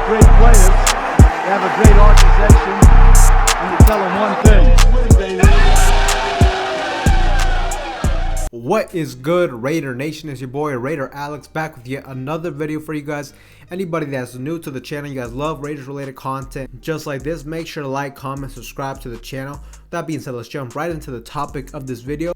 great players, they have a great organization, and you tell them one thing, What is good, Raider Nation? It's your boy Raider Alex back with yet another video for you guys. Anybody that's new to the channel, you guys love Raiders related content just like this, make sure to like, comment, subscribe to the channel. That being said, let's jump right into the topic of this video.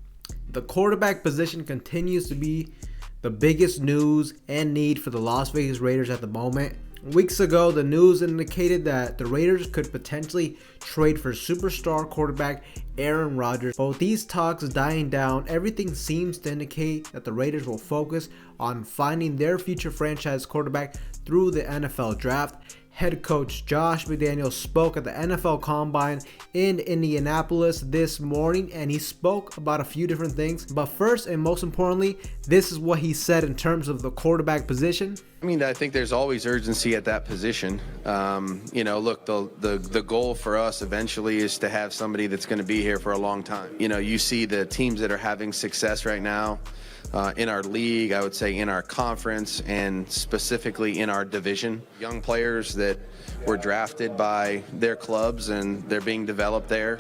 The quarterback position continues to be the biggest news and need for the Las Vegas Raiders at the moment. Weeks ago, the news indicated that the Raiders could potentially trade for superstar quarterback Aaron Rodgers. But with these talks dying down, everything seems to indicate that the Raiders will focus on finding their future franchise quarterback through the NFL draft. Head coach Josh McDaniels spoke at the NFL Combine in Indianapolis this morning, and he spoke about a few different things. But first and most importantly, this is what he said in terms of the quarterback position. I mean, I think there's always urgency at that position. Look, the goal for us eventually is to have somebody that's going to be here for a long time. You see the teams that are having success right now in our league, I would say in our conference, and specifically in our division. Young players that were drafted by their clubs and they're being developed there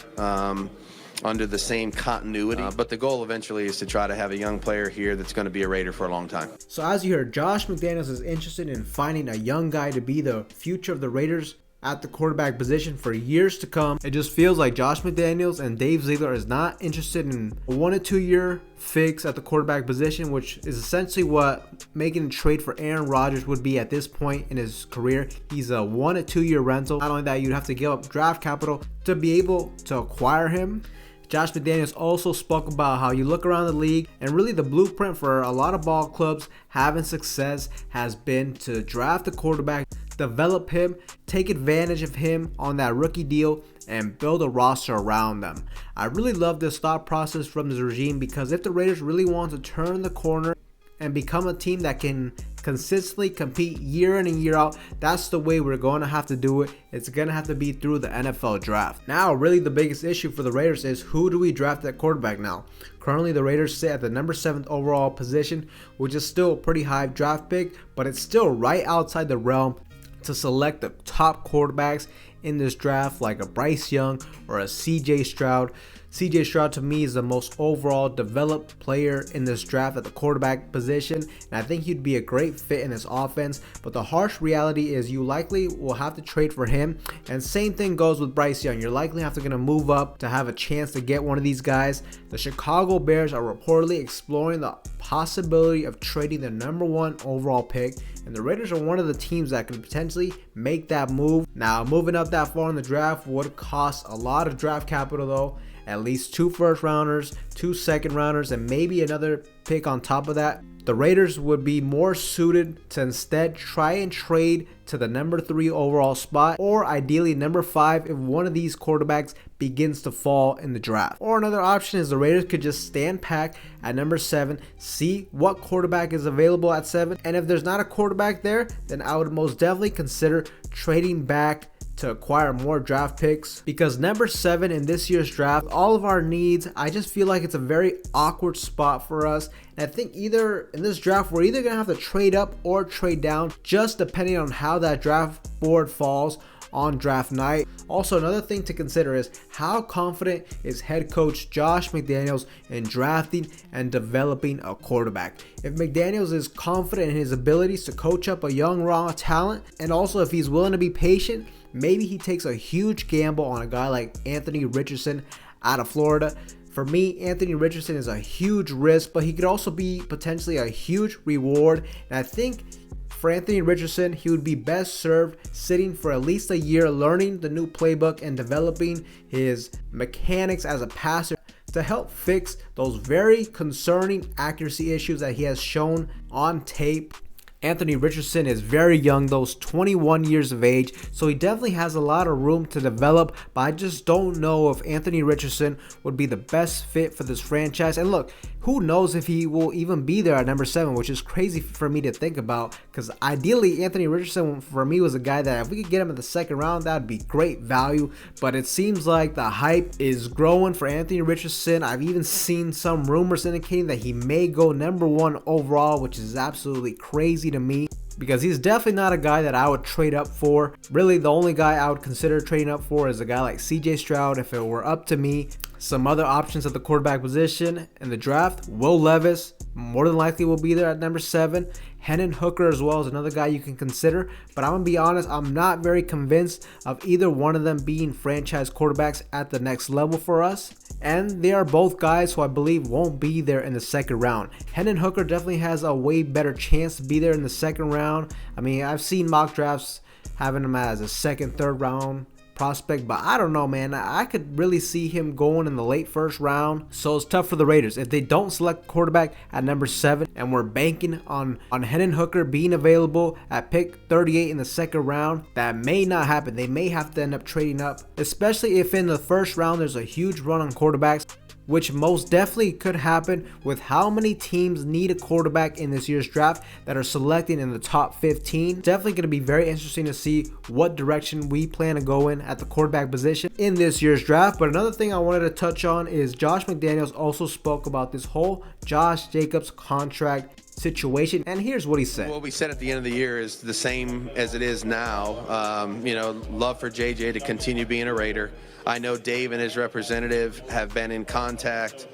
under the same continuity. But the goal eventually is to try to have a young player here that's going to be a Raider for a long time. So as you heard, Josh McDaniels is interested in finding a young guy to be the future of the Raiders at the quarterback position for years to come. It just feels like Josh McDaniels and Dave Ziegler is not interested in a 1 to 2 year fix at the quarterback position, which is essentially what making a trade for Aaron Rodgers would be at this point in his career. He's a 1 to 2 year rental. Not only that, you'd have to give up draft capital to be able to acquire him. Josh McDaniels also spoke about how you look around the league, and really the blueprint for a lot of ball clubs having success has been to draft a quarterback, develop him, take advantage of him on that rookie deal, and build a roster around them. I really love this thought process from this regime, because if the Raiders really want to turn the corner and become a team that can consistently compete year in and year out, that's the way we're going to have to do it. It's going to have to be through the NFL draft. Now, really the biggest issue for the Raiders is who do we draft at quarterback now? Currently, the Raiders sit at the number 7th overall position, which is still a pretty high draft pick, but it's still right outside the realm to select the top quarterbacks in this draft, like a Bryce Young or a CJ Stroud. CJ Stroud to me is the most overall developed player in this draft at the quarterback position, and I think he'd be a great fit in this offense. But the harsh reality is you likely will have to trade for him, and same thing goes with Bryce Young. You're likely have to gonna move up to have a chance to get one of these guys. The Chicago Bears are reportedly exploring the possibility of trading their number 1 overall pick, and the Raiders are one of the teams that could potentially make that move. Now, moving up that far in the draft would cost a lot of draft capital though. At least 2 first rounders, 2 second rounders, and maybe another pick on top of that. The Raiders would be more suited to instead try and trade to the number 3 overall spot, or ideally number 5 if one of these quarterbacks begins to fall in the draft. Or another option is the Raiders could just stand pat at number 7, see what quarterback is available at 7, and if there's not a quarterback there, then I would most definitely consider trading back to acquire more draft picks, because number 7 in this year's draft, all of our needs, I just feel like it's a very awkward spot for us. And I think either in this draft we're either gonna have to trade up or trade down, just depending on how that draft board falls on draft night. Also, another thing to consider is how confident is head coach Josh McDaniels in drafting and developing a quarterback. If McDaniels is confident in his abilities to coach up a young raw talent, and also if he's willing to be patient, maybe he takes a huge gamble on a guy like Anthony Richardson out of Florida. For me, Anthony Richardson is a huge risk, but he could also be potentially a huge reward. And I think for Anthony Richardson, he would be best served sitting for at least a year, learning the new playbook and developing his mechanics as a passer to help fix those very concerning accuracy issues that he has shown on tape. Anthony Richardson is very young, though, 21 years of age, so he definitely has a lot of room to develop, but I just don't know if Anthony Richardson would be the best fit for this franchise. And look, who knows if he will even be there at number 7, which is crazy for me to think about, because ideally Anthony Richardson for me was a guy that if we could get him in the 2nd round, that would be great value. But it seems like the hype is growing for Anthony Richardson. I've even seen some rumors indicating that he may go number 1 overall, which is absolutely crazy crazy to me, because he's definitely not a guy that I would trade up for. Really, the only guy I would consider trading up for is a guy like CJ Stroud if it were up to me. Some other options at the quarterback position in the draft: Will Levis, more than likely will be there at number 7. Hendon Hooker as well is another guy you can consider, but I'm gonna be honest, I'm not very convinced of either one of them being franchise quarterbacks at the next level for us. And they are both guys who I believe won't be there in the second round. Hendon Hooker definitely has a way better chance to be there in the second round. I mean, I've seen mock drafts having him as a second, third round prospect, but I don't know, man. I could really see him going in the late first round. So it's tough for the Raiders if they don't select quarterback at number 7, and we're banking on Hendon Hooker being available at pick 38 in the second round. That may not happen. They may have to end up trading up, especially if in the first round there's a huge run on quarterbacks, which most definitely could happen with how many teams need a quarterback in this year's draft that are selecting in the top 15. Definitely going to be very interesting to see what direction we plan to go in at the quarterback position in this year's draft. But another thing I wanted to touch on is Josh McDaniels also spoke about this whole Josh Jacobs contract situation, and here's what he said. What we said at the end of the year is the same as it is now. Love for JJ to continue being a Raider. I know Dave and his representative have been in contact.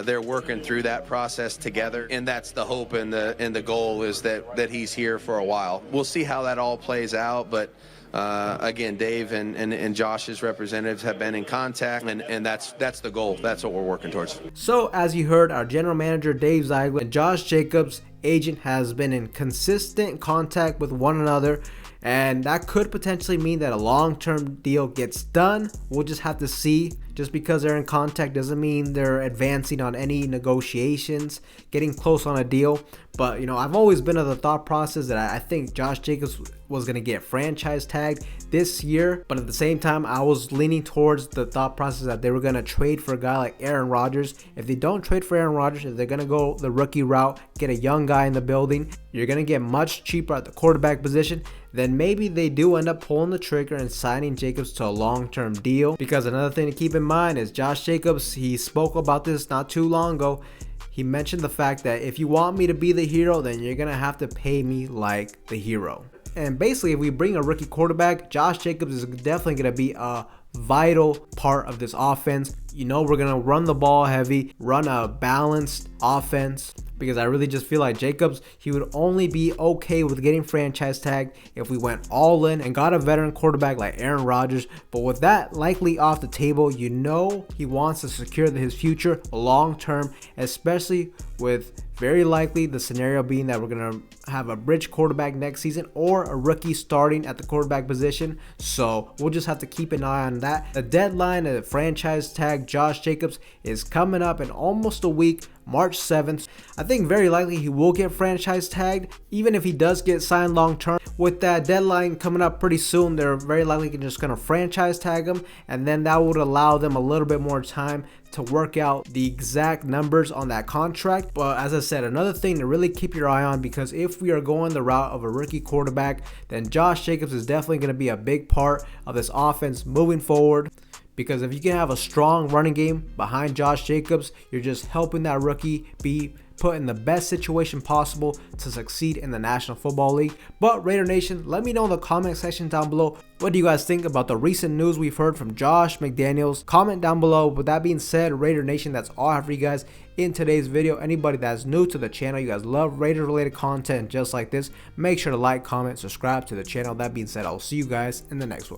They're working through that process together, and that's the hope and the goal is that he's here for a while. We'll see how that all plays out, but again, Dave and Josh's representatives have been in contact, and that's the goal. That's what we're working towards. So as you heard, our general manager Dave Ziegler and Josh Jacobs' agent has been in consistent contact with one another, and that could potentially mean that a long-term deal gets done. We'll just have to see. Just because they're in contact doesn't mean they're advancing on any negotiations, getting close on a deal. But, I've always been of the thought process that I think Josh Jacobs was going to get franchise tagged this year. But at the same time, I was leaning towards the thought process that they were going to trade for a guy like Aaron Rodgers. If they don't trade for Aaron Rodgers, if they're going to go the rookie route, get a young guy in the building, you're going to get much cheaper at the quarterback position. Then maybe they do end up pulling the trigger and signing Jacobs to a long-term deal. Because another thing to keep in mind is Josh Jacobs, he spoke about this not too long ago. He mentioned the fact that if you want me to be the hero, then you're going to have to pay me like the hero. And basically, if we bring a rookie quarterback, Josh Jacobs is definitely going to be a vital part of this offense. We're going to run the ball heavy, run a balanced offense, because I really just feel like Jacobs, he would only be okay with getting franchise tagged if we went all in and got a veteran quarterback like Aaron Rodgers. But with that likely off the table, he wants to secure his future long term, especially with very likely the scenario being that we're going to have a bridge quarterback next season or a rookie starting at the quarterback position. So we'll just have to keep an eye on that. The deadline to franchise tag Josh Jacobs is coming up in almost a week, March 7th. I think very likely he will get franchise tagged, even if he does get signed long term. With that deadline coming up pretty soon, they're very likely just going to franchise tag him, and then that would allow them a little bit more time to work out the exact numbers on that contract. But as I said, another thing to really keep your eye on, because if we are going the route of a rookie quarterback, then Josh Jacobs is definitely going to be a big part of this offense moving forward. Because if you can have a strong running game behind Josh Jacobs, you're just helping that rookie be put in the best situation possible to succeed in the National Football League. But Raider Nation, let me know in the comment section down below, what do you guys think about the recent news we've heard from Josh McDaniels? Comment down below. With that being said, Raider Nation, that's all I have for you guys in today's video. Anybody that's new to the channel, you guys love Raider related content just like this, make sure to like, comment, subscribe to the channel. That being said, I'll see you guys in the next one.